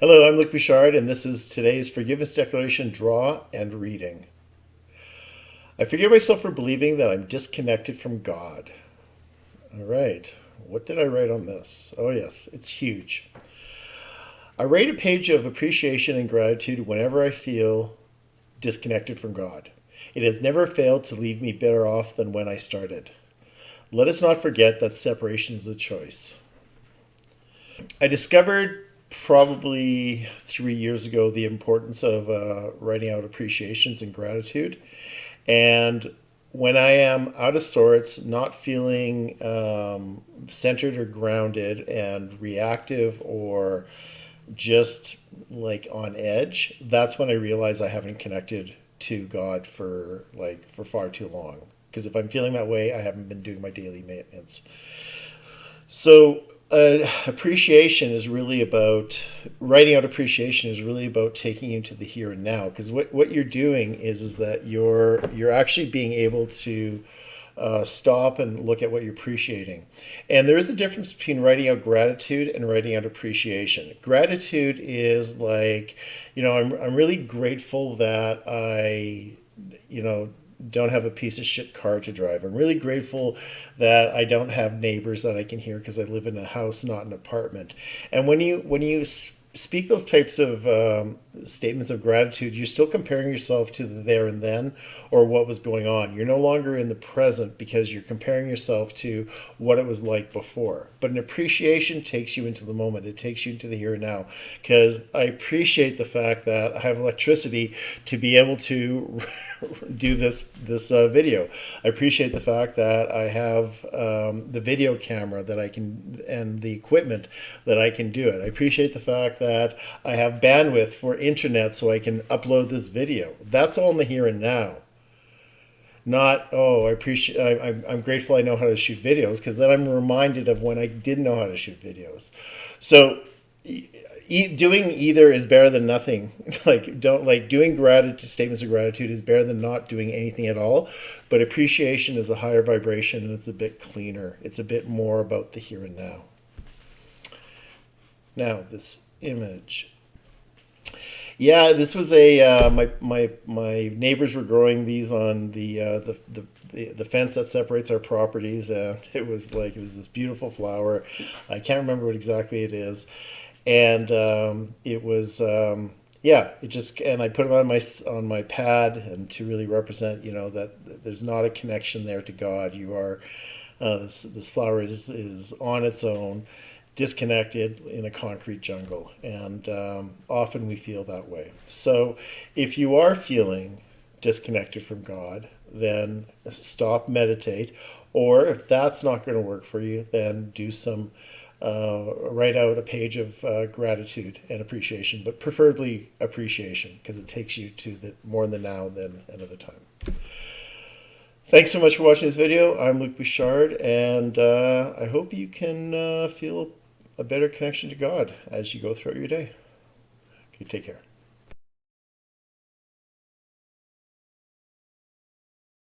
Hello, I'm Luc Bouchard, and this is today's Forgiveness Declaration Draw and Reading. I forgive myself for believing that I'm disconnected from God. All right, what did I write on this? Oh, yes, it's huge. I write a page of appreciation and gratitude whenever I feel disconnected from God. It has never failed to leave me better off than when I started. Let us not forget that separation is a choice. I discovered probably 3 years ago the importance of writing out appreciations and gratitude. And when I am out of sorts, not feeling centered or grounded and reactive or just like on edge, that's when I realize I haven't connected to God for far too long. Because if I'm feeling that way, I haven't been doing my daily maintenance. So, appreciation is really about writing out appreciation is really about taking you to the here and now. Because what you're doing is that you're actually being able to stop and look at what you're appreciating. And there is a difference between writing out gratitude and writing out appreciation. Gratitude is like, I'm really grateful that you know, don't have a piece of shit car to drive. I'm really grateful that I don't have neighbors that I can hear because I live in a house, not an apartment. And when you speak those types of statements of gratitude, you're still comparing yourself to the there and then or what was going on. You're no longer in the present because you're comparing yourself to what it was like before. But an appreciation takes you into the moment. It takes you into the here and now. Because I appreciate the fact that I have electricity to be able to do this video. I appreciate the fact that I have the video camera that I can and the equipment that I can do it. I appreciate the fact that I have bandwidth for internet so I can upload this video. That's all in the here and now. Not, oh, I'm grateful I know how to shoot videos, because then I'm reminded of when I didn't know how to shoot videos. So doing either is better than nothing. Doing gratitude statements of gratitude is better than not doing anything at all. But appreciation is a higher vibration and it's a bit cleaner. It's a bit more about the here and now. Now this image. Yeah, this was my neighbors were growing these on the fence that separates our properties. It was this beautiful flower. I can't remember what exactly it is, and it was yeah. It just, and I put it on my pad, and to really represent, that there's not a connection there to God. You are this flower is on its own, disconnected in a concrete jungle. And often we feel that way. So if you are feeling disconnected from God, then stop, meditate. Or if that's not going to work for you, then do some, write out a page of gratitude and appreciation, but preferably appreciation, because it takes you to the more in the now than another time. Thanks so much for watching this video. I'm Luc Bouchard, and I hope you can feel a better connection to God as you go throughout your day. Okay, take care.